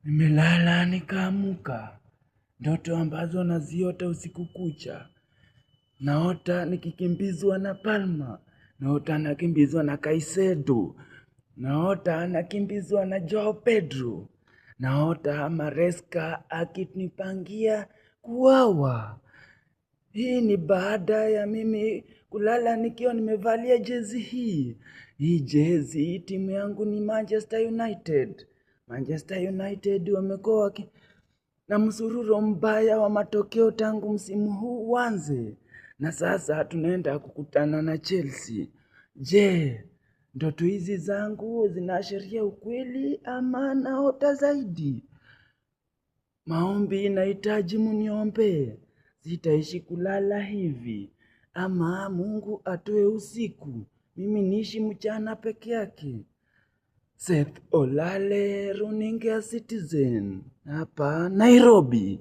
Nimelala nikaamuka, ndoto ambazo naziota usiku kucha. Naota nikikimbizwa na Palma, naota nakimbizwa na Kaisedo, naota nakimbizwa na Joao Pedro, naota Maresca akinipangia kuwawa. Hii ni baada ya mimi kulala nikiwa nimevalia jezi hii. Hii jezi timu yangu ni Manchester United. Manchester United wamekuwa na msururo mbaya wa matokeo tangu msimu huu uanze. Na sasa tunaenda kukutana na Chelsea. Je, ndoto hizi zangu zinaashiria ukweli ama naota zaidi? Maombi nahitaji muniombe. Sitaishi kulala hivi. Ama Mungu atoe usiku. Mimi niishi mchana peke yake. Seth Olale, runinga ya Citizen. Hapa Nairobi.